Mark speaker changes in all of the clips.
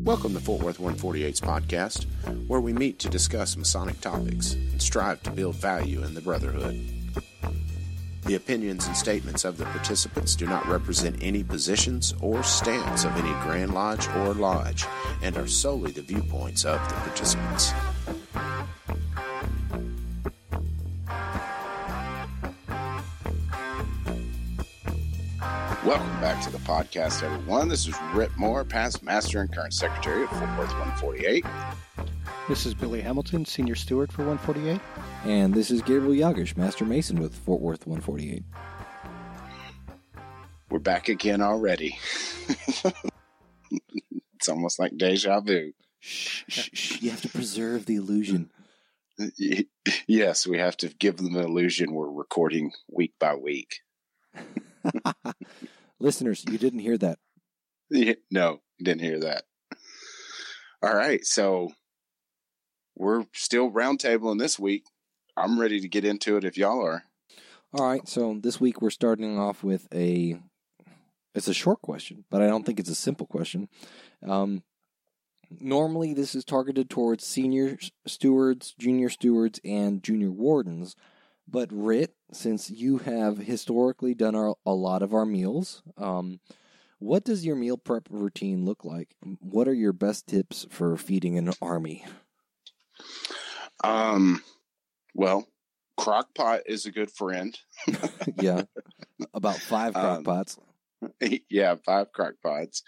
Speaker 1: Welcome to Fort Worth 148's podcast, where we meet to discuss Masonic topics and strive to build value in the Brotherhood. The opinions and statements of the participants do not represent any positions or stance of any Grand Lodge or Lodge and are solely the viewpoints of the participants. Welcome back to the podcast, everyone. This is Rhit Moore, past master and current secretary of Fort Worth 148.
Speaker 2: This is Billy Hamilton, senior steward for 148.
Speaker 3: And this is Gabriel Jagush, master mason with Fort Worth 148.
Speaker 1: We're back again already. It's almost like deja vu.
Speaker 3: Shh. You have to preserve the illusion.
Speaker 1: Yes, we have to give them the illusion we're recording week by week.
Speaker 3: Listeners, you didn't hear that.
Speaker 1: No, you didn't hear that. All right, so we're still roundtabling this week. I'm ready to get into it if y'all are.
Speaker 3: All right, so this week we're starting off with it's a short question, but I don't think it's a simple question. Normally this is targeted towards senior stewards, junior stewards, and junior wardens. But Rhit, since you have historically done a lot of our meals, what does your meal prep routine look like? What are your best tips for feeding an army?
Speaker 1: Well, crock pot is a good friend.
Speaker 3: Yeah, about 5 crock pots.
Speaker 1: Yeah, 5 crock pots.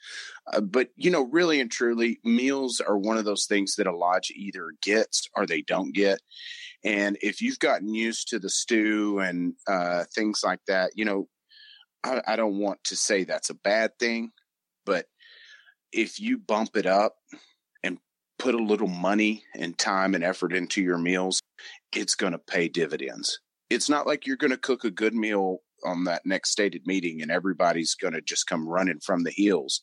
Speaker 1: But, really and truly, meals are one of those things that a lodge either gets or they don't get. And if you've gotten used to the stew and things like that, I don't want to say that's a bad thing, but if you bump it up and put a little money and time and effort into your meals, it's going to pay dividends. It's not like you're going to cook a good meal on that next stated meeting and everybody's going to just come running from the heels.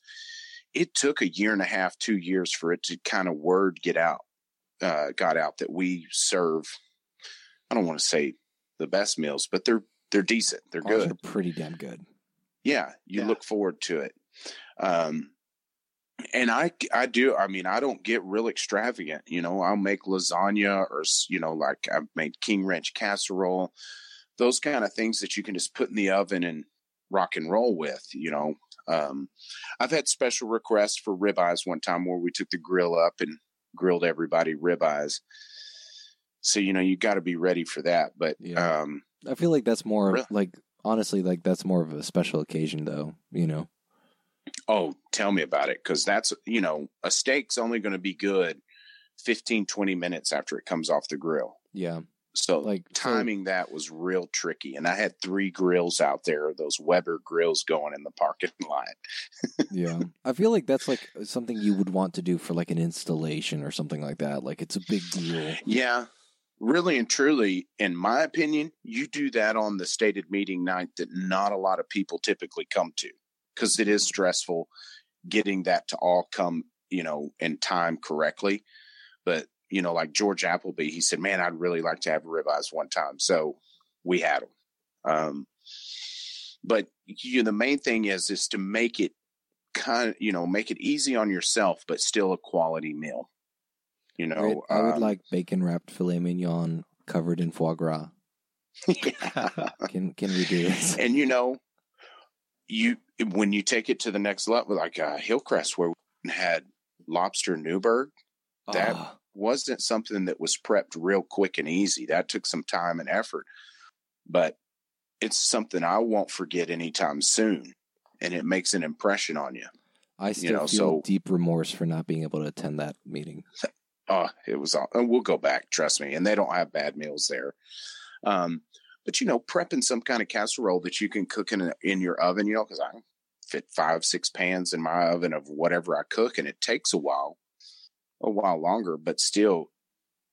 Speaker 1: It took 1.5 years, 2 years for it to kind of got out that we serve. I don't want to say the best meals, but they're decent. They're good.
Speaker 3: They're pretty damn good.
Speaker 1: Yeah. You look forward to it. And I do. I mean, I don't get real extravagant, I'll make lasagna or, like I've made King Ranch casserole, those kind of things that you can just put in the oven and rock and roll with, I've had special requests for ribeyes one time where we took the grill up and grilled everybody ribeyes. So, you got to be ready for that. But
Speaker 3: yeah. I feel like that's more
Speaker 1: really?
Speaker 3: Honestly, that's more of a special occasion though,
Speaker 1: Oh, tell me about it. Cause that's, a steak's only going to be good 15, 20 minutes after it comes off the grill.
Speaker 3: Yeah.
Speaker 1: So timing that was real tricky. And I had 3 grills out there, those Weber grills going in the parking lot.
Speaker 3: Yeah. I feel like that's like something you would want to do for like an installation or something like that. Like it's a big deal.
Speaker 1: Yeah. Really and truly, in my opinion, you do that on the stated meeting night that not a lot of people typically come to because it is stressful getting that to all come, in time correctly. But, like George Appleby, he said, man, I'd really like to have ribeyes one time. So we had them. But the main thing is to make it make it easy on yourself, but still a quality meal.
Speaker 3: I would like bacon wrapped filet mignon covered in foie gras. Can we do this?
Speaker 1: And when you take it to the next level, like Hillcrest, where we had lobster Newburgh, that wasn't something that was prepped real quick and easy. That took some time and effort, but it's something I won't forget anytime soon, and it makes an impression on you.
Speaker 3: I still feel deep remorse for not being able to attend that meeting.
Speaker 1: It was all, and we'll go back, trust me. And they don't have bad meals there. But prepping some kind of casserole that you can cook in your oven, because I fit 5-6 pans in my oven of whatever I cook, and it takes a while longer, but still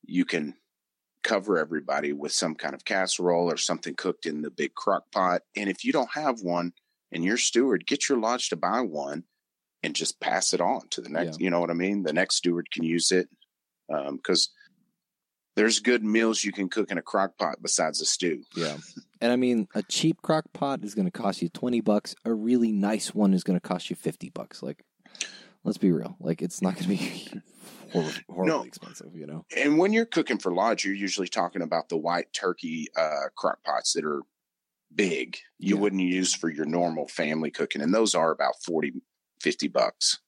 Speaker 1: you can cover everybody with some kind of casserole or something cooked in the big crock pot. And if you don't have one and you're steward, get your lodge to buy one and just pass it on to the next, you know what I mean? The next steward can use it. Because there's good meals you can cook in a crock pot besides a stew.
Speaker 3: Yeah. And I mean, a cheap crock pot is going to cost you $20. A really nice one is going to cost you $50. let's be real. Like, it's not going to be horribly expensive, you know?
Speaker 1: And when you're cooking for lodge, you're usually talking about the white turkey crock pots that are big. You wouldn't use for your normal family cooking. And those are about $40-$50.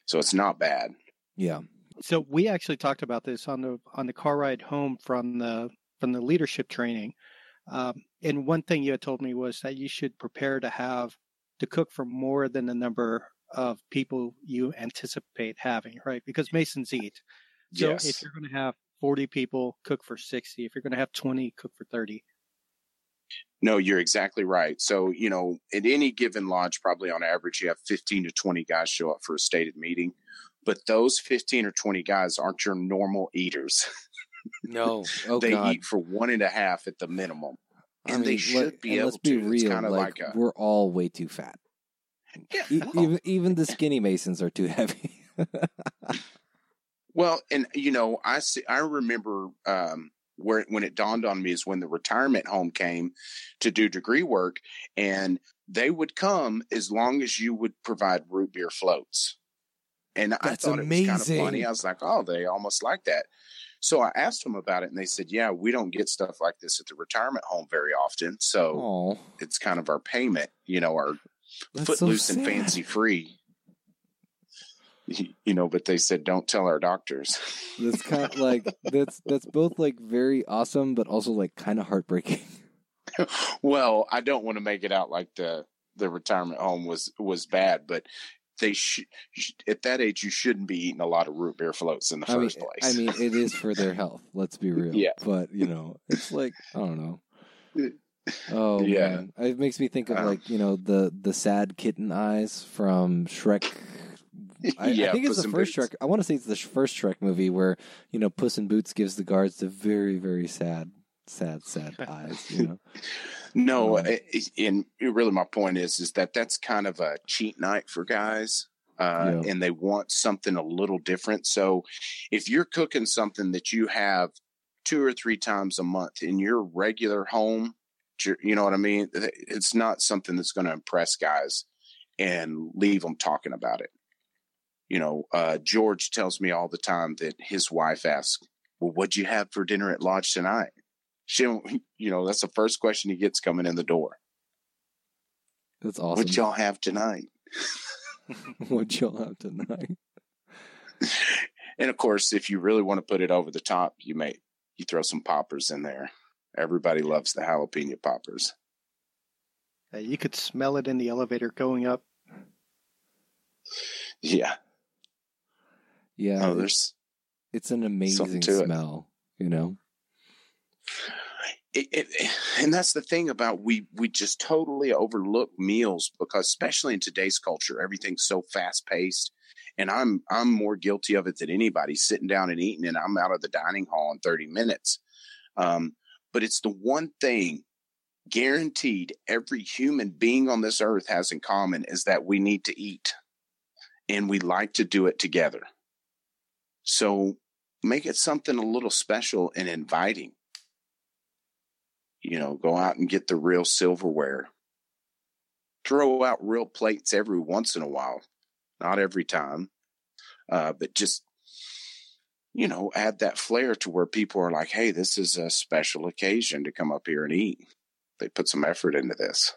Speaker 1: So it's not bad.
Speaker 3: Yeah.
Speaker 2: So we actually talked about this on the car ride home from the leadership training. And one thing you had told me was that you should prepare to cook for more than the number of people you anticipate having, right? Because Masons eat. So if you're going to have 40 people, cook for 60. If you're going to have 20, cook for 30.
Speaker 1: No, you're exactly right. So, at any given lodge, probably on average, you have 15 to 20 guys show up for a stated meeting. But those 15 or 20 guys aren't your normal eaters.
Speaker 3: No.
Speaker 1: They
Speaker 3: God.
Speaker 1: eat for 1.5 at the minimum. And they should be able
Speaker 3: let's be
Speaker 1: to.
Speaker 3: real.
Speaker 1: It's kind of like
Speaker 3: we're all way too fat.
Speaker 1: Yeah,
Speaker 3: even the skinny Masons are too heavy.
Speaker 1: Well, and I remember when it dawned on me is when the retirement home came to do degree work, and they would come as long as you would provide root beer floats. And I thought
Speaker 3: amazing.
Speaker 1: It was kind of funny. I was like, oh, they almost like that. So I asked them about it, and they said, yeah, we don't get stuff like this at the retirement home very often. So it's kind of our payment, our footloose and fancy free. But they said, don't tell our doctors.
Speaker 3: That's kind of like, that's both like very awesome, but also like kind of heartbreaking.
Speaker 1: Well, I don't want to make it out like the retirement home was bad, but they at that age, you shouldn't be eating a lot of root beer floats in the first place.
Speaker 3: I mean, it is for their health. Let's be real.
Speaker 1: Yeah.
Speaker 3: But, it's like, I don't know. Oh, yeah. Man. It makes me think of like, the sad kitten eyes from Shrek. I think it's the first Shrek. I want to say it's the first Shrek movie where, Puss in Boots gives the guards the very, very sad eyes,
Speaker 1: No, and really my point is that that's kind of a cheat night for guys, and they want something a little different. So if you're cooking something that you have 2 or 3 times a month in your regular home, you know what I mean? It's not something that's going to impress guys and leave them talking about it. George tells me all the time that his wife asks, well, what'd you have for dinner at lodge tonight? She don't, that's the first question he gets coming in the door.
Speaker 3: That's awesome.
Speaker 1: What y'all have tonight?
Speaker 3: What y'all have tonight?
Speaker 1: And of course, if you really want to put it over the top, you throw some poppers in there. Everybody loves the jalapeno poppers.
Speaker 2: You could smell it in the elevator going up.
Speaker 1: Yeah.
Speaker 3: Yeah.
Speaker 1: Oh,
Speaker 3: it's an amazing smell,
Speaker 1: And that's the thing about we just totally overlook meals because especially in today's culture, everything's so fast paced, and I'm more guilty of it than anybody, sitting down and eating, and I'm out of the dining hall in 30 minutes. But it's the one thing guaranteed every human being on this earth has in common is that we need to eat, and we like to do it together. So make it something a little special and inviting. Go out and get the real silverware. Throw out real plates every once in a while. Not every time. But just, add that flair to where people are like, hey, this is a special occasion to come up here and eat. They put some effort into this.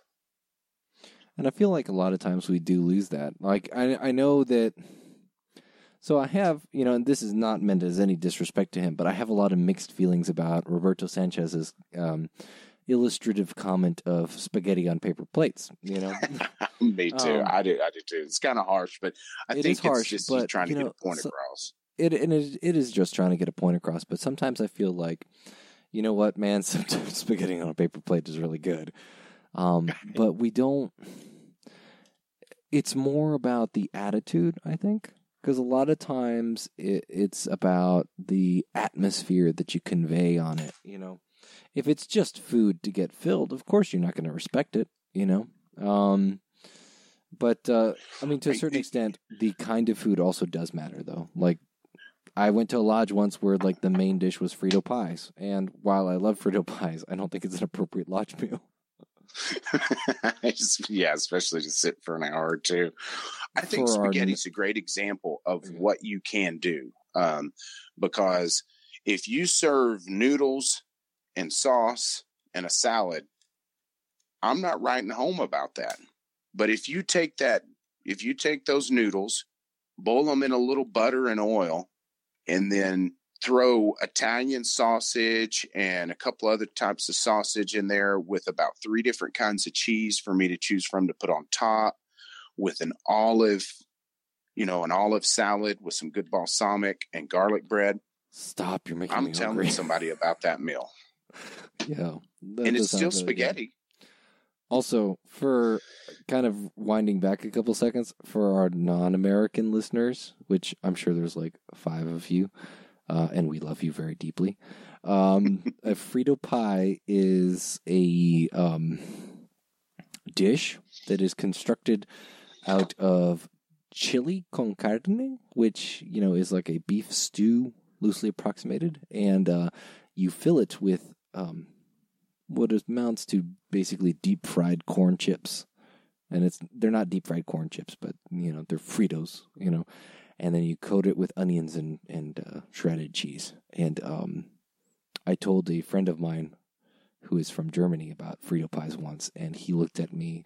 Speaker 3: And I feel like a lot of times we do lose that. Like, I know that... So I have, and this is not meant as any disrespect to him, but I have a lot of mixed feelings about Roberto Sanchez's illustrative comment of spaghetti on paper plates,
Speaker 1: Me too. I do too. It's kind of harsh, but I think it's
Speaker 3: harsh,
Speaker 1: just
Speaker 3: but,
Speaker 1: he's trying to get a point across.
Speaker 3: It is just trying to get a point across, but sometimes I feel like, you know what, man, sometimes spaghetti on a paper plate is really good. But we don't, it's more about the attitude, I think. Because a lot of times it's about the atmosphere that you convey on it, If it's just food to get filled, of course you're not going to respect it, But, to a certain extent, the kind of food also does matter, though. Like, I went to a lodge once where, like, the main dish was Frito pies. And while I love Frito pies, I don't think it's an appropriate lodge meal.
Speaker 1: Yeah, especially to sit for an hour or two. I think spaghetti's a great example of what you can do, because if you serve noodles and sauce and a salad, I'm not writing home about that. But if you take those noodles, boil them in a little butter and oil, and then throw Italian sausage and a couple other types of sausage in there with about 3 different kinds of cheese for me to choose from to put on top, with an olive salad with some good balsamic and garlic bread.
Speaker 3: Stop, you're making me hungry.
Speaker 1: I'm telling somebody about that meal.
Speaker 3: Yeah.
Speaker 1: And it's still spaghetti.
Speaker 3: Also, for kind of winding back a couple seconds, for our non-American listeners, which I'm sure there's like 5 of you, and we love you very deeply, a Frito pie is a dish that is constructed out of chili con carne, which, is like a beef stew, loosely approximated, and you fill it with what amounts to basically deep fried corn chips. And they're not deep fried corn chips, but they're Fritos, and then you coat it with onions and shredded cheese. And I told a friend of mine who is from Germany about Frito pies once, and he looked at me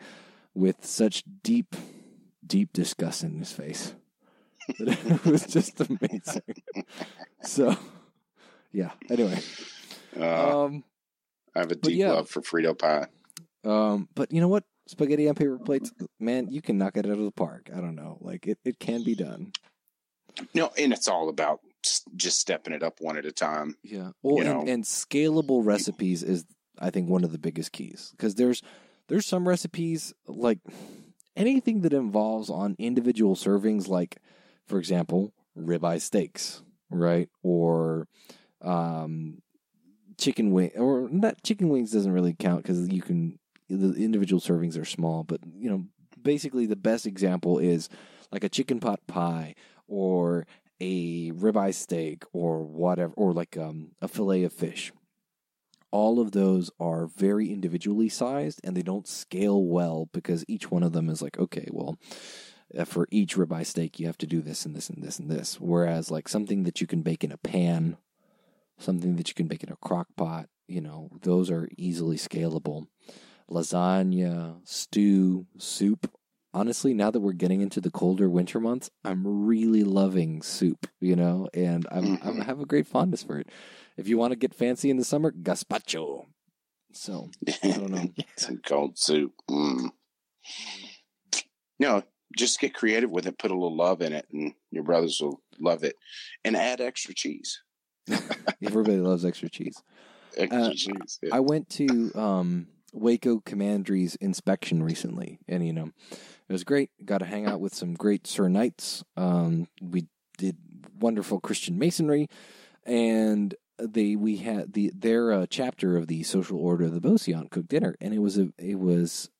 Speaker 3: with such deep disgust in his face that it was just amazing. So, yeah. Anyway,
Speaker 1: I have a deep love for Frito pie.
Speaker 3: But you know what? Spaghetti on paper plates, man, you can knock it out of the park. I don't know. Like, it can be done.
Speaker 1: And it's all about just stepping it up one at a time.
Speaker 3: Yeah. Well, and scalable recipes is, I think, one of the biggest keys. Because there's some recipes, like anything that involves on individual servings, like, for example, ribeye steaks, right? Or chicken wing, or not chicken wings doesn't really count because the individual servings are small, but basically the best example is like a chicken pot pie or a ribeye steak or whatever, or like a fillet of fish. All of those are very individually sized, and they don't scale well because each one of them is like, okay, well, for each ribeye steak you have to do this and this and this and this. Whereas like something that you can bake in a pan, something that you can bake in a crock pot, those are easily scalable. Lasagna, stew, soup. Honestly, now that we're getting into the colder winter months, I'm really loving soup, and I have a great fondness for it. If you want to get fancy in the summer, gazpacho. So, I don't know.
Speaker 1: Some cold soup. Just get creative with it. Put a little love in it, and your brothers will love it. And add extra cheese.
Speaker 3: Everybody loves extra cheese.
Speaker 1: Extra cheese. Yeah.
Speaker 3: I went to Waco Commandery's inspection recently, and it was great. Got to hang out with some great Sir Knights. We did wonderful Christian masonry, and we had their chapter of the Social Order of the Beauseant cooked dinner, and it was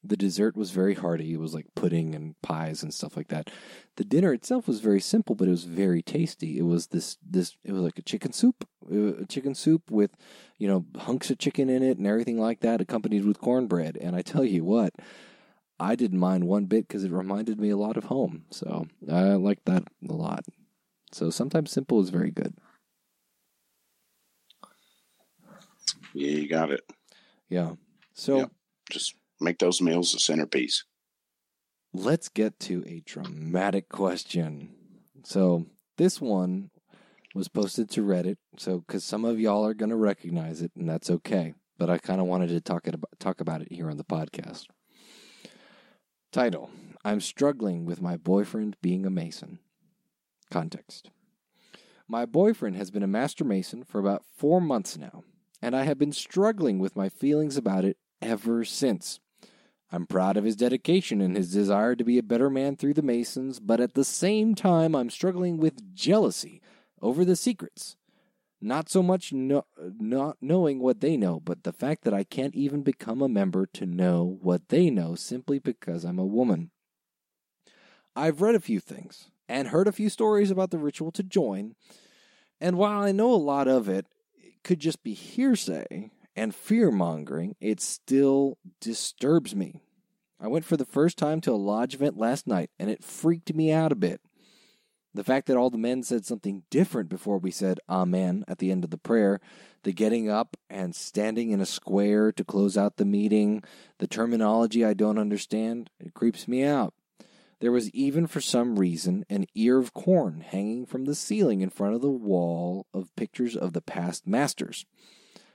Speaker 3: the dessert was very hearty. It was like pudding and pies and stuff like that. The dinner itself was very simple, but it was very tasty. It was it was like a chicken soup with, hunks of chicken in it and everything like that, accompanied with cornbread. And I tell you what, I didn't mind one bit because it reminded me a lot of home. So I liked that a lot. So sometimes simple is very good.
Speaker 1: Yeah, you got it.
Speaker 3: Yeah. So
Speaker 1: just make those meals the centerpiece.
Speaker 3: Let's get to a dramatic question. So this one was posted to Reddit, because some of y'all are going to recognize it, and that's okay. But I kind of wanted to talk about it here on the podcast. Title: I'm struggling with my boyfriend being a Mason. Context: my boyfriend has been a Master Mason for about 4 months now, and I have been struggling with my feelings about it ever since. I'm proud of his dedication and his desire to be a better man through the Masons, but at the same time, I'm struggling with jealousy over the secrets. Not so much not knowing what they know, but the fact that I can't even become a member to know what they know simply because I'm a woman. I've read a few things and heard a few stories about the ritual to join, and while I know a lot of it, it could just be hearsay, and fear-mongering, it still disturbs me. I went for the first time to a lodge event last night, and it freaked me out a bit. The fact that all the men said something different before we said Amen at the end of the prayer, the getting up and standing in a square to close out the meeting, the terminology I don't understand, it creeps me out. There was even, for some reason, an ear of corn hanging from the ceiling in front of the wall of pictures of the past masters.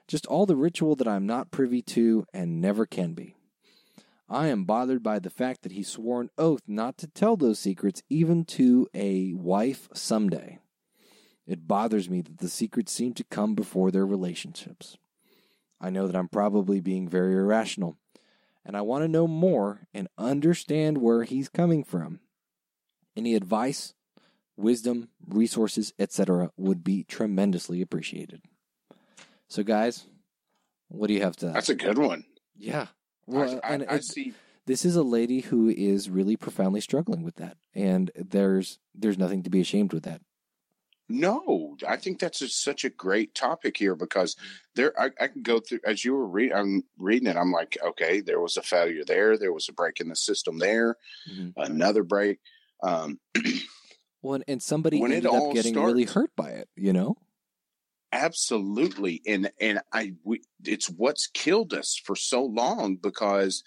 Speaker 3: Just all the ritual that I'm not privy to and never can be. I am bothered by the fact that he swore an oath not to tell those secrets even to a wife someday. It bothers me that the secrets seem to come before their relationships. I know that I'm probably being very irrational, and I want to know more and understand where he's coming from. Any advice, wisdom, resources, etc. would be tremendously appreciated. So, guys, what do you have to that?
Speaker 1: That's a good one.
Speaker 3: Yeah.
Speaker 1: Well, I see.
Speaker 3: This is a lady who is really profoundly struggling with that, and there's nothing to be ashamed with that.
Speaker 1: No, I think that's such a great topic here because I can go through, as you were I'm reading it, I'm like, okay, there was a failure there was a break in the system there, another break.
Speaker 3: Well, and somebody ended up getting really hurt by it, you know?
Speaker 1: Absolutely. And it's what's killed us for so long, because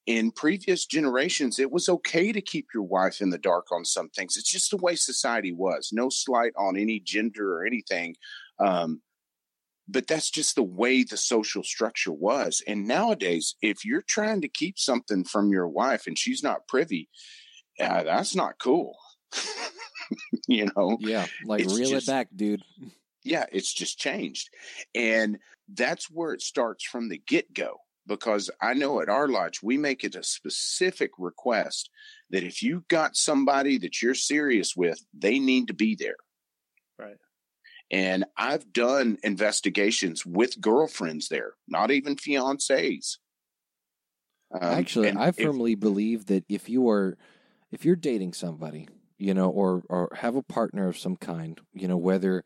Speaker 1: in previous generations, it was okay to keep your wife in the dark on some things. It's just the way society was. No slight on any gender or anything. But that's just the way the social structure was. And nowadays, if you're trying to keep something from your wife and she's not privy, that's not cool. You know?
Speaker 3: Yeah. Like, reel it back, dude.
Speaker 1: Yeah, it's just changed. And that's where it starts from the get-go. Because I know at our lodge, we make it a specific request that if you've got somebody that you're serious with, they need to be there.
Speaker 2: Right.
Speaker 1: And I've done investigations with girlfriends there, not even fiancés.
Speaker 3: Actually, I firmly believe that if you're dating somebody, you know, or have a partner of some kind, you know, whether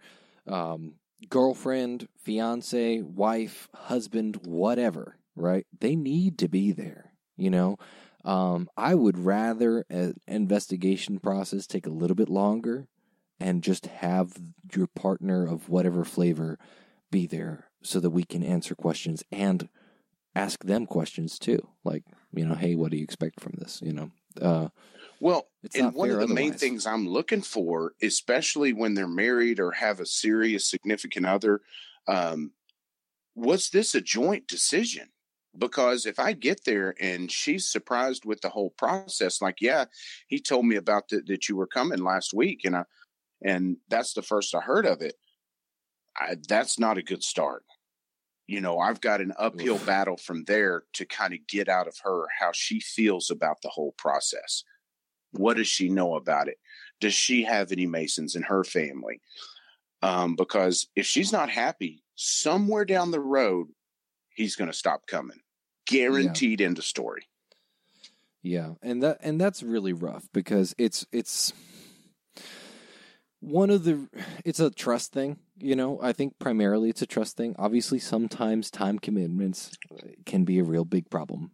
Speaker 3: girlfriend, fiance, wife, husband, whatever, right? They need to be there, you know. I would rather an investigation process take a little bit longer and just have your partner of whatever flavor be there so that we can answer questions and ask them questions too. Like, you know, hey, what do you expect from this? You know,
Speaker 1: well,
Speaker 3: it's
Speaker 1: and
Speaker 3: not
Speaker 1: one
Speaker 3: fair
Speaker 1: of the main
Speaker 3: otherwise.
Speaker 1: things I'm looking for, especially when they're married or have a serious significant other, was this a joint decision? Because if I get there and she's surprised with the whole process, like, yeah, he told me about that you were coming last week, and that's the first I heard of it, that's not a good start. You know, I've got an uphill battle from there to kind of get out of her how she feels about the whole process. What does she know about it? Does she have any Masons in her family? Because if she's not happy, somewhere down the road, he's going to stop coming. Guaranteed. End of story.
Speaker 3: Yeah, and that's really rough because it's one of it's a trust thing, you know. I think primarily it's a trust thing. Obviously, sometimes time commitments can be a real big problem.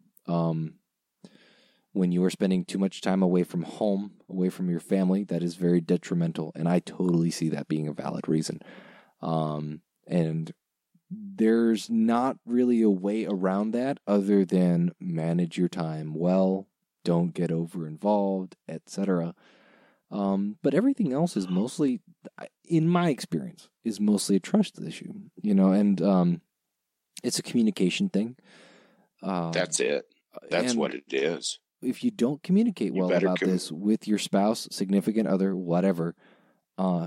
Speaker 3: When you are spending too much time away from home, away from your family, that is very detrimental, and I totally see that being a valid reason. And there's not really a way around that other than manage your time well, don't get over involved, etc. But everything else is mostly, in my experience, is mostly a trust issue, you know, and it's a communication thing.
Speaker 1: That's it. That's what it is.
Speaker 3: If you don't communicate well about this with your spouse, significant other, whatever,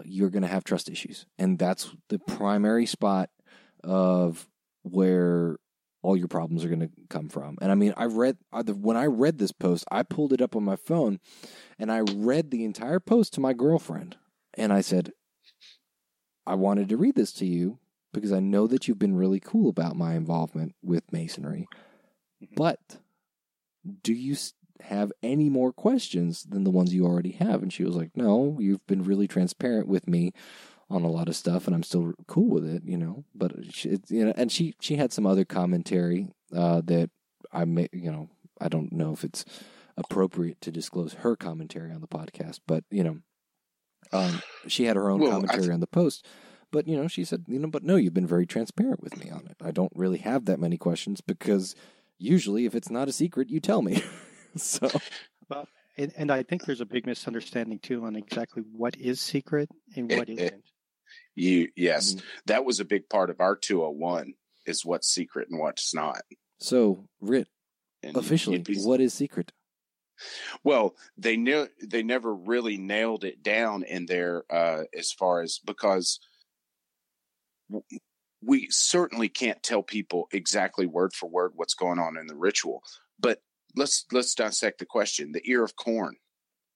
Speaker 3: you're going to have trust issues. And that's the primary spot of where all your problems are going to come from. And I mean, when I read this post, I pulled it up on my phone and I read the entire post to my girlfriend. And I said, I wanted to read this to you because I know that you've been really cool about my involvement with Masonry. But do you have any more questions than the ones you already have? And she was like, no, you've been really transparent with me on a lot of stuff, and I'm still cool with it, but and she had some other commentary that I may, I don't know if it's appropriate to disclose her commentary on the podcast, but she had her own commentary on the post. But she said, but no, you've been very transparent with me on it. I don't really have that many questions because usually, if it's not a secret, you tell me. So,
Speaker 2: well, and I think there's a big misunderstanding too on exactly what is secret and what isn't.
Speaker 1: Yes, that was a big part of our 201 is what's secret and what's not.
Speaker 3: So, Rhit, officially, what is secret?
Speaker 1: Well, they never really nailed it down in there as far as, because we certainly can't tell people exactly word for word what's going on in the ritual. But let's dissect the question. The ear of corn.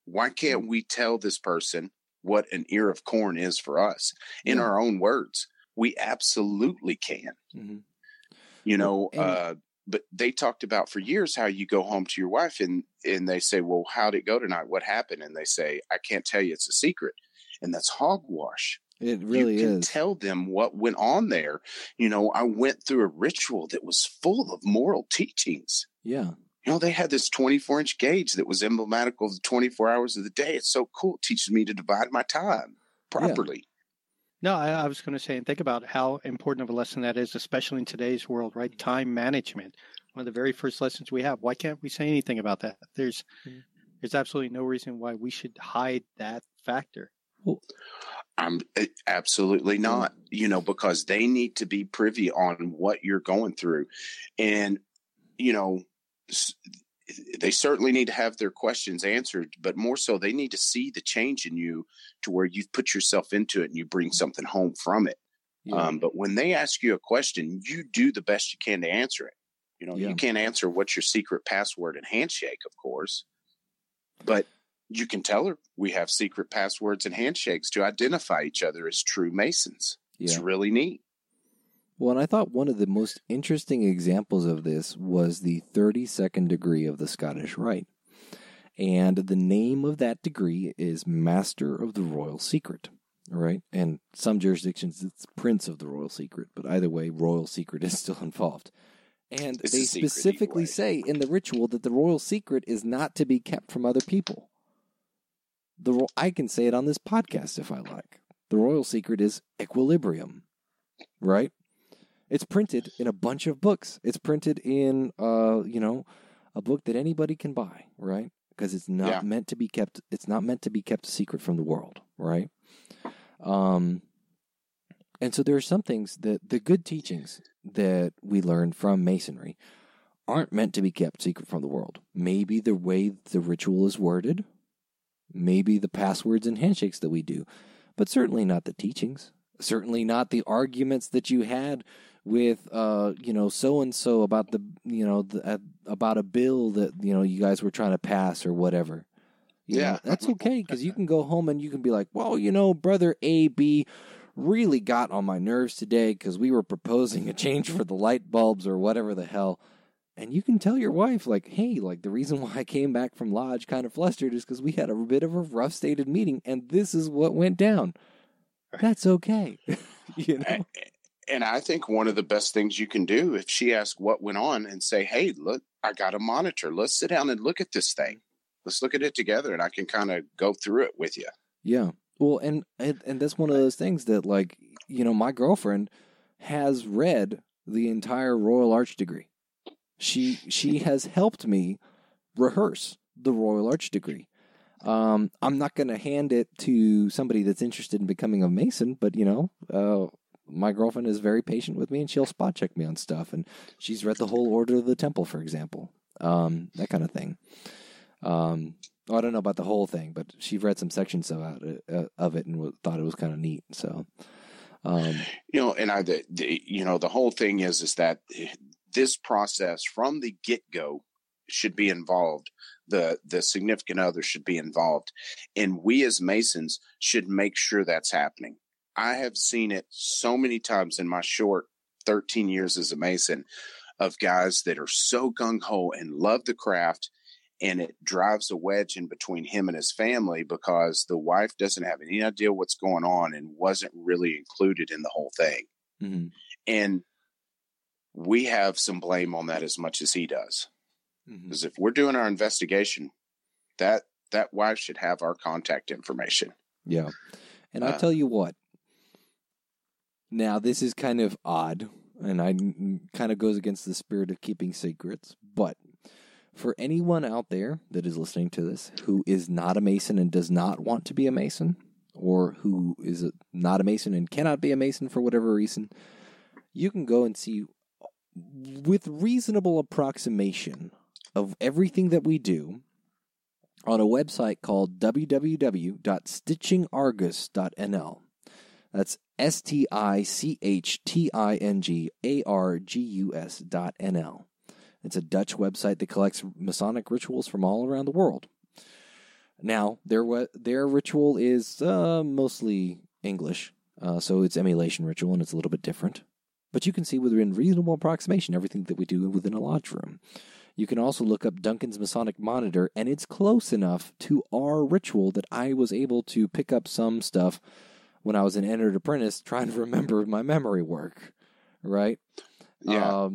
Speaker 1: Why can't we tell this person what an ear of corn is for us in our own words? We absolutely can. But they talked about for years how you go home to your wife and they say, well, how'd it go tonight? What happened? And they say, I can't tell you. It's a secret. And that's hogwash.
Speaker 3: It really is.
Speaker 1: You can tell them what went on there. I went through a ritual that was full of moral teachings.
Speaker 3: Yeah.
Speaker 1: They had this 24-inch gauge that was emblematic of the 24 hours of the day. It's so cool. It teaches me to divide my time properly.
Speaker 2: No, I was going to say, and think about how important of a lesson that is, especially in today's world, right? Time management. One of the very first lessons we have. Why can't we say anything about that? There's absolutely no reason why we should hide that factor.
Speaker 3: Well,
Speaker 1: I'm absolutely not, because they need to be privy on what you're going through. And, they certainly need to have their questions answered, but more so they need to see the change in you to where you've put yourself into it and you bring something home from it. Yeah. But when they ask you a question, you do the best you can to answer it. You can't answer what's your secret password and handshake, of course, but you can tell her we have secret passwords and handshakes to identify each other as true Masons. Yeah. It's really neat.
Speaker 3: Well, and I thought one of the most interesting examples of this was the 32nd degree of the Scottish Rite. And the name of that degree is Master of the Royal Secret, right? And some jurisdictions, it's Prince of the Royal Secret, but either way, Royal Secret is still involved. And they specifically say in the ritual that the Royal Secret is not to be kept from other people. I can say it on this podcast if I like. The Royal Secret is equilibrium, right? It's printed in a bunch of books. It's printed in, a book that anybody can buy, right? Because it's not meant to be kept. It's not meant to be kept a secret from the world, right? And so there are some things that the good teachings that we learn from Masonry aren't meant to be kept secret from the world. Maybe the way the ritual is worded, maybe the passwords and handshakes that we do, but certainly not the teachings. Certainly not the arguments that you had with, so-and-so about about a bill that, you guys were trying to pass or whatever. You know, that's okay, because you can go home and you can be like, well, Brother A.B. really got on my nerves today because we were proposing a change for the light bulbs or whatever the hell. And you can tell your wife, like, hey, the reason why I came back from Lodge kind of flustered is because we had a bit of a rough stated meeting, and this is what went down. That's okay.
Speaker 1: And I think one of the best things you can do, if she asks what went on, and say, hey, look, I got a monitor. Let's sit down and look at this thing. Let's look at it together, and I can kind of go through it with you.
Speaker 3: Yeah. Well, and that's one of those things that, my girlfriend has read the entire Royal Arch degree. She has helped me rehearse the Royal Arch degree. I'm not going to hand it to somebody that's interested in becoming a Mason, but, my girlfriend is very patient with me, and she'll spot check me on stuff. And she's read the whole Order of the Temple, for example, that kind of thing. I don't know about the whole thing, but she read some sections of it and thought it was kind of neat. So,
Speaker 1: and the whole thing is that this process from the get-go should be involved. The significant other should be involved. And we as Masons should make sure that's happening. I have seen it so many times in my short 13 years as a Mason of guys that are so gung-ho and love the craft And it drives a wedge in between him and his family because the wife doesn't have any idea what's going on and wasn't really included in the whole thing.
Speaker 3: Mm-hmm.
Speaker 1: And we have some blame on that as much as he does. Because if we're doing our investigation, that wife should have our contact information.
Speaker 3: Yeah. And I tell you what, now this is kind of odd, and I kind of goes against the spirit of keeping secrets, but for anyone out there that is listening to this who is not a Mason and does not want to be a Mason, or who is not a Mason and cannot be a Mason for whatever reason, you can go and see with reasonable approximation of everything that we do on a website called www.stitchingargus.nl. That's STICHTINGARGUS.nl. It's a Dutch website that collects Masonic rituals from all around the world. Now, their ritual is mostly English, so it's emulation ritual, and it's a little bit different. But you can see within reasonable approximation everything that we do within a lodge room. You can also look up Duncan's Masonic Monitor, and it's close enough to our ritual that I was able to pick up some stuff when I was an entered apprentice trying to remember my memory work, right?
Speaker 1: Yeah.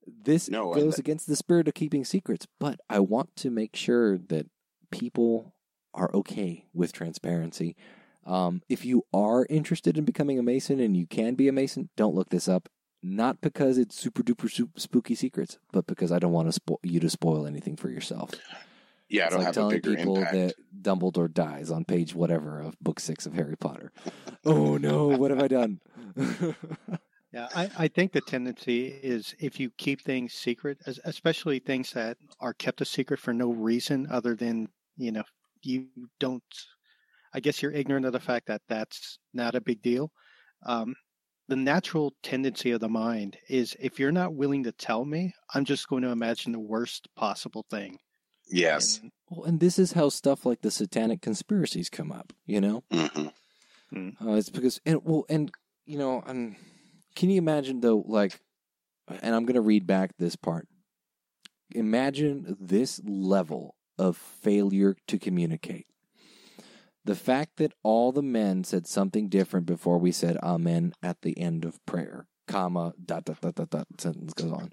Speaker 3: This goes against the spirit of keeping secrets, but I want to make sure that people are okay with transparency. If you are interested in becoming a Mason and you can be a Mason, don't look this up. Not because it's super duper spooky secrets, but because I don't want you to spoil anything for yourself.
Speaker 1: Yeah,
Speaker 3: it's
Speaker 1: I don't
Speaker 3: like
Speaker 1: have
Speaker 3: telling
Speaker 1: a bigger
Speaker 3: people
Speaker 1: impact.
Speaker 3: that Dumbledore dies on page whatever of book 6 of Harry Potter. Oh no, what have I done?
Speaker 2: Yeah, I think the tendency is if you keep things secret, especially things that are kept a secret for no reason other than, you don't, I guess you're ignorant of the fact that that's not a big deal. The natural tendency of the mind is if you're not willing to tell me, I'm just going to imagine the worst possible thing.
Speaker 1: Yes.
Speaker 3: And this is how stuff like the satanic conspiracies come up,
Speaker 1: Mm-hmm.
Speaker 3: It's because, can you imagine though, and I'm going to read back this part. Imagine this level of failure to communicate. The fact that all the men said something different before we said amen at the end of prayer, comma, ... sentence goes on.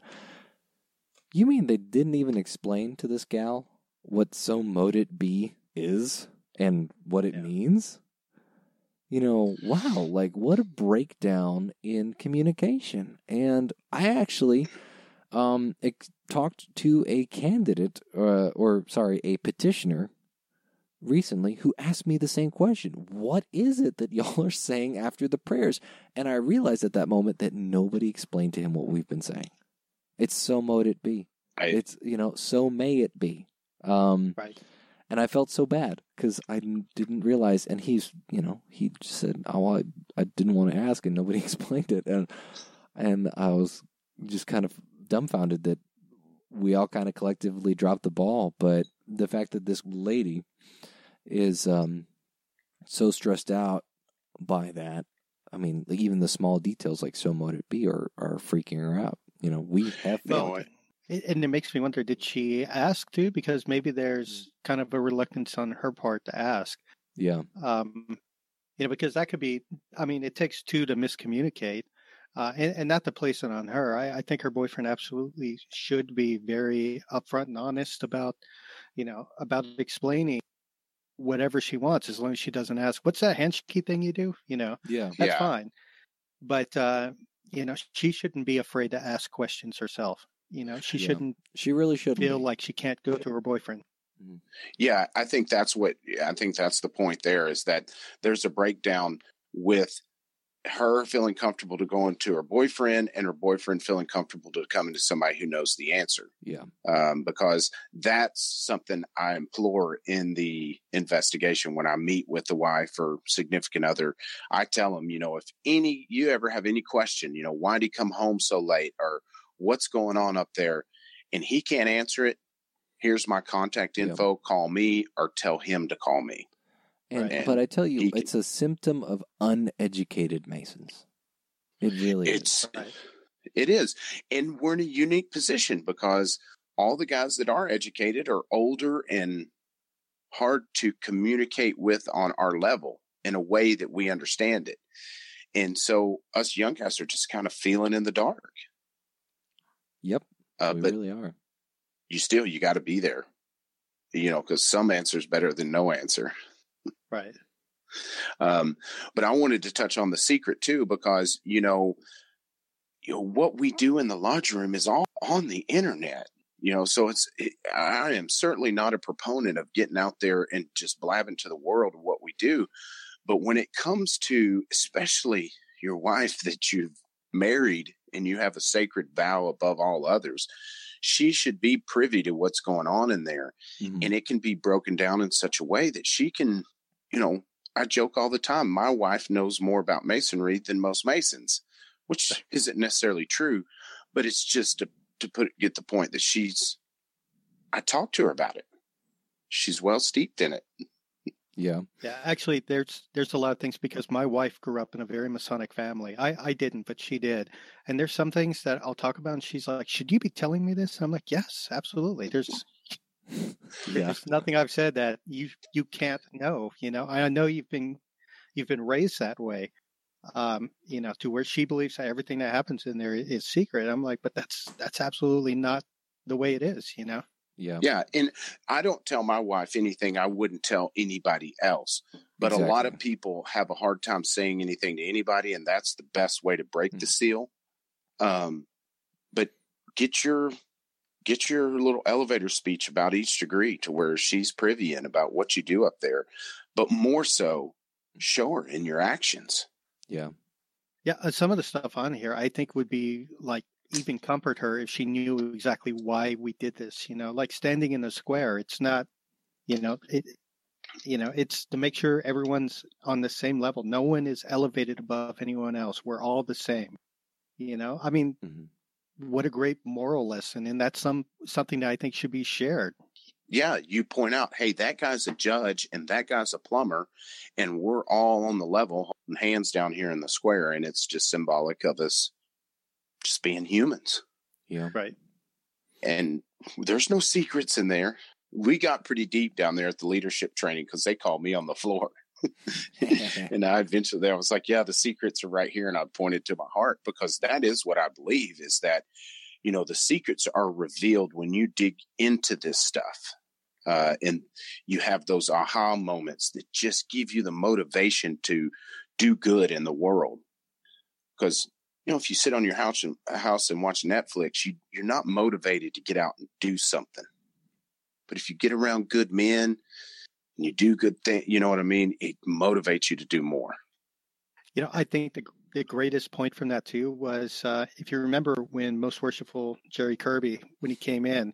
Speaker 3: You mean they didn't even explain to this gal what so mote it be is and what it means? Wow, what a breakdown in communication. And I actually talked to a candidate, a petitioner recently who asked me the same question. What is it that y'all are saying after the prayers? And I realized at that moment that nobody explained to him what we've been saying. It's so mote it be. It's, so may it be.
Speaker 2: Right.
Speaker 3: And I felt so bad because I didn't realize, and he just said, I didn't want to ask, and nobody explained it. And I was just kind of dumbfounded that we all kind of collectively dropped the ball. But the fact that this lady is so stressed out by that, I mean, even the small details like so mote it be are freaking her out. We have failed.
Speaker 2: And it makes me wonder, did she ask too? Because maybe there's kind of a reluctance on her part to ask.
Speaker 3: Yeah.
Speaker 2: Because that could be, it takes two to miscommunicate. And not to place it on her. I think her boyfriend absolutely should be very upfront and honest about explaining whatever she wants, as long as she doesn't ask, what's that handshake thing you do? That's fine. But, she shouldn't be afraid to ask questions herself. She shouldn't.
Speaker 3: She really shouldn't
Speaker 2: feel
Speaker 3: be.
Speaker 2: like she can't go to her boyfriend.
Speaker 1: Yeah, I think that's the point there, is that there's a breakdown with her feeling comfortable to go into her boyfriend and her boyfriend feeling comfortable to come into somebody who knows the answer.
Speaker 3: Yeah.
Speaker 1: Because that's something I implore in the investigation when I meet with the wife or significant other. I tell them, if you ever have any question, why did he come home so late, or what's going on up there, and he can't answer it, here's my contact info. Yep. Call me or tell him to call me.
Speaker 3: But I tell you, it's a symptom of uneducated Masons. It really is.
Speaker 1: It is. And we're in a unique position because all the guys that are educated are older and hard to communicate with on our level in a way that we understand it. And so us young guys are just kind of feeling in the dark.
Speaker 3: Yep. We
Speaker 1: but
Speaker 3: really are.
Speaker 1: You got to be there, because some answer is better than no answer.
Speaker 2: Right.
Speaker 1: But I wanted to touch on the secret too, because, what we do in the lodge room is all on the internet, so I am certainly not a proponent of getting out there and just blabbing to the world what we do. But when it comes to, especially your wife that you've married and you have a sacred vow above all others, she should be privy to what's going on in there. Mm-hmm. And it can be broken down in such a way that she can, I joke all the time, my wife knows more about masonry than most masons, which isn't necessarily true, but it's just to get the point that I talked to her about it. She's well steeped in it.
Speaker 2: Yeah. Yeah. Actually, there's a lot of things, because my wife grew up in a very Masonic family. I didn't, but she did. And there's some things that I'll talk about, and she's like, "Should you be telling me this?" And I'm like, "Yes, absolutely." There's nothing I've said that you can't know. I know you've been raised that way. To where she believes that everything that happens in there is secret. I'm like, but that's absolutely not the way it is.
Speaker 3: Yeah.
Speaker 1: Yeah. And I don't tell my wife anything I wouldn't tell anybody else. But exactly. A lot of people have a hard time saying anything to anybody, and that's the best way to break the seal. But get your little elevator speech about each degree to where she's privy in about what you do up there. But more so, show her in your actions.
Speaker 3: Yeah.
Speaker 2: Yeah. Some of the stuff on here, I think, would be like, even comfort her if she knew exactly why we did this, like standing in the square. It's not, it's to make sure everyone's on the same level. No one is elevated above anyone else. We're all the same, I mean, what a great moral lesson. And that's something that I think should be shared.
Speaker 1: Yeah. You point out, hey, that guy's a judge and that guy's a plumber, and we're all on the level, holding hands down here in the square. And it's just symbolic of us just being humans.
Speaker 3: Yeah.
Speaker 2: Right.
Speaker 1: And there's no secrets in there. We got pretty deep down there at the leadership training because they called me on the floor. And I was like, yeah, the secrets are right here. And I pointed to my heart, because that is what I believe, is that, the secrets are revealed when you dig into this stuff. And you have those aha moments that just give you the motivation to do good in the world. Because if you sit on your house and watch Netflix, you're not motivated to get out and do something. But if you get around good men and you do good things, you know what I mean? It motivates you to do more.
Speaker 2: I think the greatest point from that too was, if you remember when Most Worshipful Jerry Kirby, when he came in,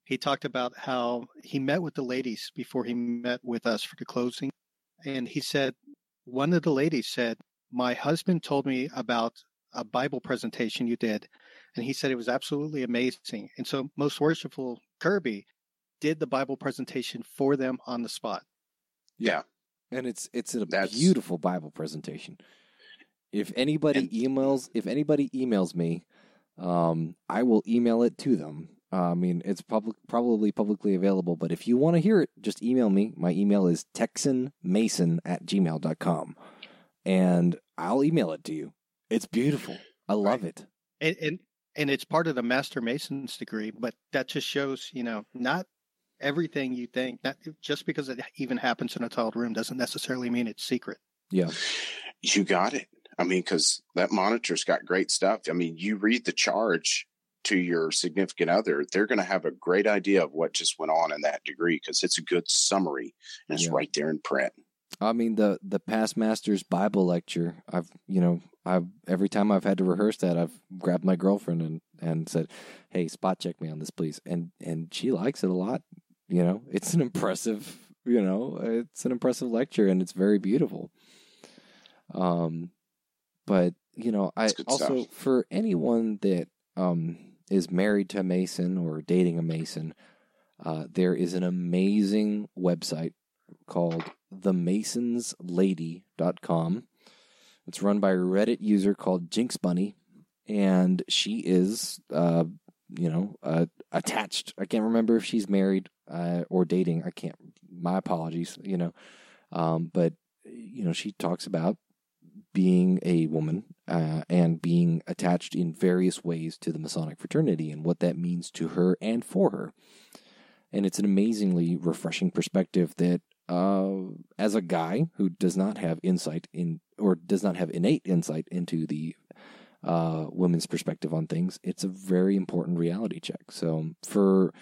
Speaker 2: he talked about how he met with the ladies before he met with us for the closing. And he said, one of the ladies said, "My husband told me about a Bible presentation you did, and he said it was absolutely amazing." And so Most Worshipful Kirby did the Bible presentation for them on the spot.
Speaker 1: Yeah.
Speaker 3: And it's a beautiful Bible presentation. If anybody emails me, I will email it to them. I mean, it's probably publicly available, but if you want to hear it, just email me. My email is texanmason@gmail.com, and I'll email it to you. It's beautiful. I love it.
Speaker 2: And it's part of the Master Mason's degree, but that just shows, not everything you think, not just because it even happens in a tiled room doesn't necessarily mean it's secret.
Speaker 3: Yeah.
Speaker 1: You got it. I mean, because that monitor's got great stuff. I mean, you read the charge to your significant other, they're going to have a great idea of what just went on in that degree, because it's a good summary and it's right there in print.
Speaker 3: I mean, the past master's Bible lecture, every time I've had to rehearse that, I've grabbed my girlfriend and said, "Hey, spot check me on this, please." And she likes it a lot. It's an impressive, lecture, and it's very beautiful. But I also, for anyone that is married to a Mason or dating a Mason, there is an amazing website called themasonslady.com. It's run by a Reddit user called Jinx Bunny, and she is, a attached. I can't remember if she's married or dating. I can't. My apologies. But she talks about being a woman and being attached in various ways to the Masonic fraternity and what that means to her and for her. And it's an amazingly refreshing perspective that, as a guy who does not have insight does not have innate insight into the women's perspective on things, it's a very important reality check. So for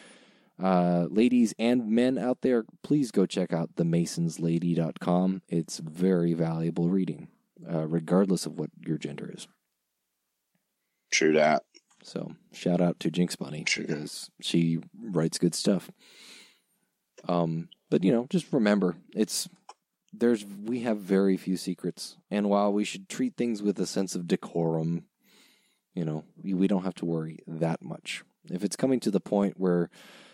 Speaker 3: ladies and men out there, please go check out themasonslady.com. It's very valuable reading, regardless of what your gender is.
Speaker 1: True that.
Speaker 3: So shout out to Jinx Bunny because she writes good stuff. But just remember, we have very few secrets, and while we should treat things with a sense of decorum, we don't have to worry that much. If it's coming to the point where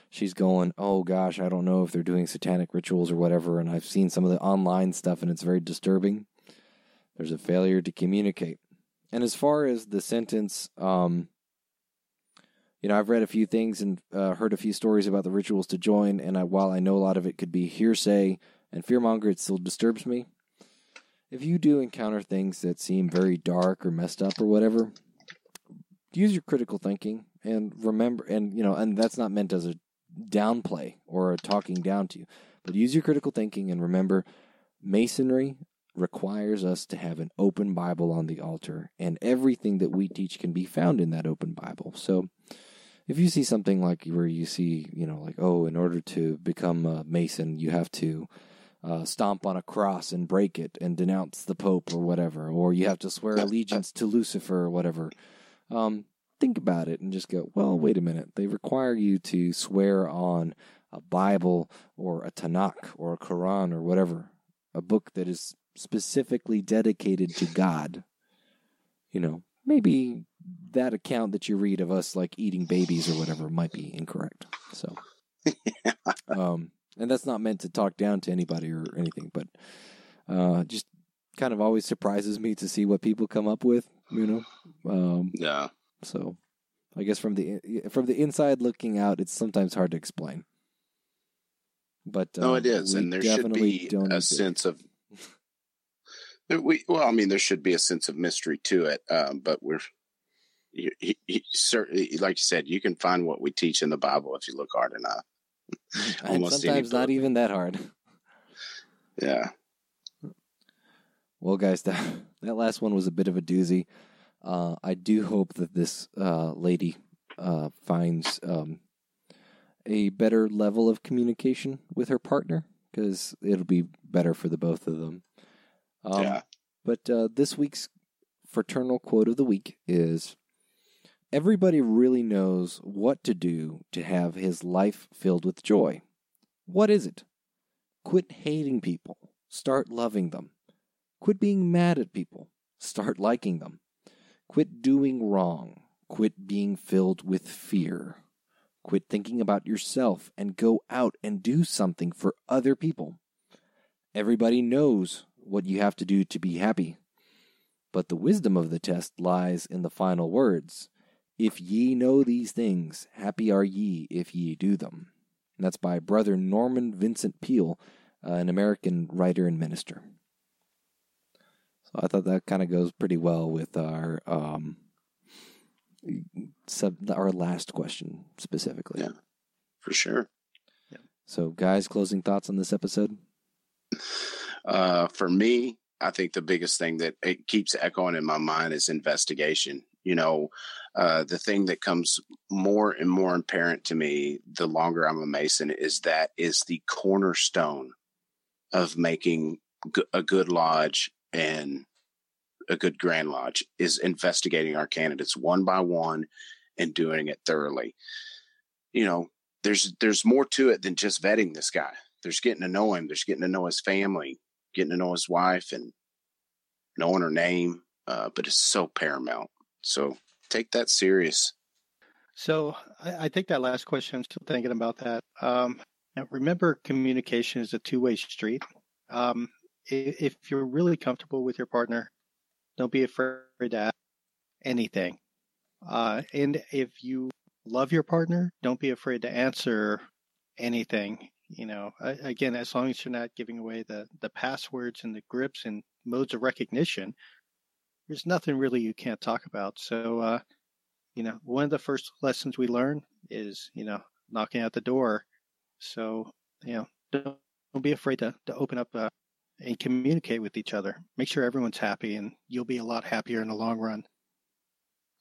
Speaker 3: she's going, oh gosh, I don't know if they're doing satanic rituals or whatever, and I've seen some of the online stuff and it's very disturbing, there's a failure to communicate. And as far as the sentence, I've read a few things and heard a few stories about the rituals to join, and while I know a lot of it could be hearsay and fearmonger, it still disturbs me. If you do encounter things that seem very dark or messed up or whatever, use your critical thinking and remember, and that's not meant as a downplay or a talking down to you, but use your critical thinking and remember, Masonry requires us to have an open Bible on the altar, and everything that we teach can be found in that open Bible. So if you see something like where you see, in order to become a Mason, you have to stomp on a cross and break it and denounce the Pope or whatever, or you have to swear allegiance to Lucifer or whatever, think about it and just go, well, wait a minute. They require you to swear on a Bible or a Tanakh or a Quran or whatever, a book that is specifically dedicated to God. Maybe that account that you read of us like eating babies or whatever might be incorrect. So, and that's not meant to talk down to anybody or anything, but just kind of always surprises me to see what people come up with. Yeah. So, I guess from the inside looking out, it's sometimes hard to explain. But
Speaker 1: no, it is, and there should be a sense of. There should be a sense of mystery to it, but certainly, like you said, you can find what we teach in the Bible if you look hard enough.
Speaker 3: And sometimes not even that hard.
Speaker 1: Yeah.
Speaker 3: Well, guys, that last one was a bit of a doozy. I do hope that this lady finds a better level of communication with her partner, because it'll be better for the both of them. But this week's Fraternal Quote of the Week is, everybody really knows what to do to have his life filled with joy. What is it? Quit hating people. Start loving them. Quit being mad at people. Start liking them. Quit doing wrong. Quit being filled with fear. Quit thinking about yourself and go out and do something for other people. Everybody knows what you have to do to be happy, but the wisdom of the test lies in the final words. If ye know these things, happy are ye if ye do them. And that's by Brother Norman Vincent Peale, an American writer and minister. So I thought that kind of goes pretty well with our last question specifically.
Speaker 1: Yeah, for sure.
Speaker 3: Yeah. So, guys, closing thoughts on this episode?
Speaker 1: For me, I think the biggest thing that it keeps echoing in my mind is investigation. The thing that comes more and more apparent to me the longer I'm a Mason is the cornerstone of making a good lodge and a good Grand Lodge is investigating our candidates one by one and doing it thoroughly. There's more to it than just vetting this guy. There's getting to know him. There's getting to know his family, getting to know his wife, and knowing her name. But it's so paramount. So take that serious.
Speaker 2: So I think that last question, I'm still thinking about that. Now remember, communication is a two-way street. If you're really comfortable with your partner, don't be afraid to ask anything. And if you love your partner, don't be afraid to answer anything. Again, as long as you're not giving away the passwords and the grips and modes of recognition, there's nothing really you can't talk about. So, one of the first lessons we learn is, knocking at the door. So, don't be afraid to open up and communicate with each other. Make sure everyone's happy, and you'll be a lot happier in the long run.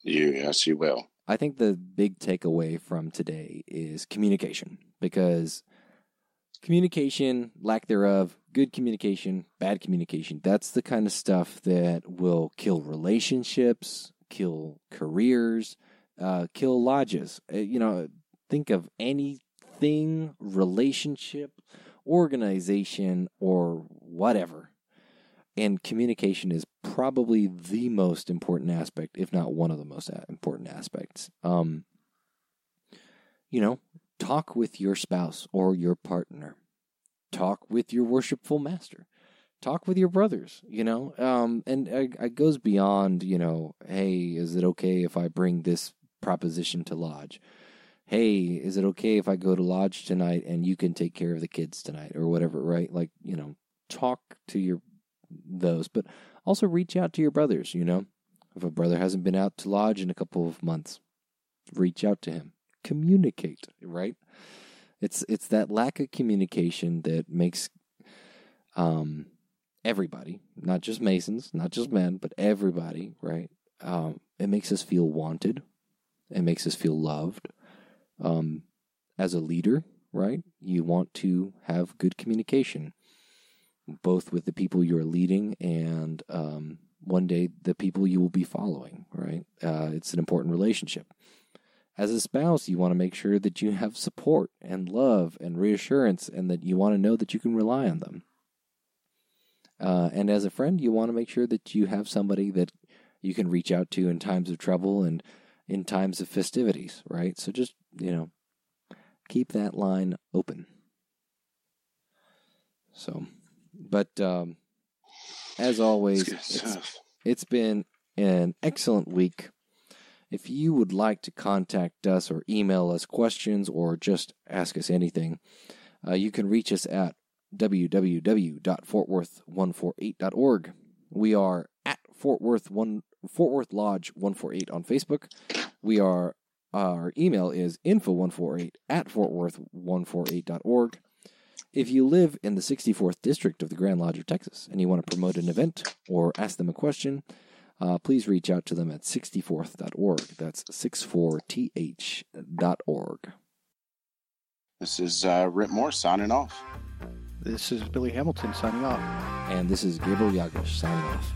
Speaker 1: Yes, you will.
Speaker 3: I think the big takeaway from today is communication, because communication, lack thereof, good communication, bad communication, that's the kind of stuff that will kill relationships, kill careers, kill lodges. Think of anything, relationship, organization, or whatever. And communication is probably the most important aspect, if not one of the most important aspects. Talk with your spouse or your partner. Talk with your worshipful master. Talk with your brothers, and it goes beyond, hey, is it okay if I bring this proposition to lodge? Hey, is it okay if I go to lodge tonight and you can take care of the kids tonight, or whatever, right? Talk to those, but also reach out to your brothers, If a brother hasn't been out to lodge in a couple of months, reach out to him. Communicate, right? It's that lack of communication that makes everybody, not just Masons, not just men, but everybody, right? It makes us feel wanted. It makes us feel loved. As a leader, right? You want to have good communication, both with the people you're leading and one day the people you will be following, right? It's an important relationship. As a spouse, you want to make sure that you have support and love and reassurance, and that you want to know that you can rely on them. And as a friend, you want to make sure that you have somebody that you can reach out to in times of trouble and in times of festivities, right? So just, keep that line open. So, but as always, it's been an excellent week. If you would like to contact us or email us questions or just ask us anything, you can reach us at www.fortworth148.org. We are at Fort Worth Lodge 148 on Facebook. Our email is info148@fortworth148.org. If you live in the 64th District of the Grand Lodge of Texas and you want to promote an event or ask them a question, please reach out to them at 64th.org. That's 64th.org.
Speaker 1: This is Rhit Moore signing off.
Speaker 2: This is Billy Hamilton signing off.
Speaker 3: And this is Gabriel Jagush signing off.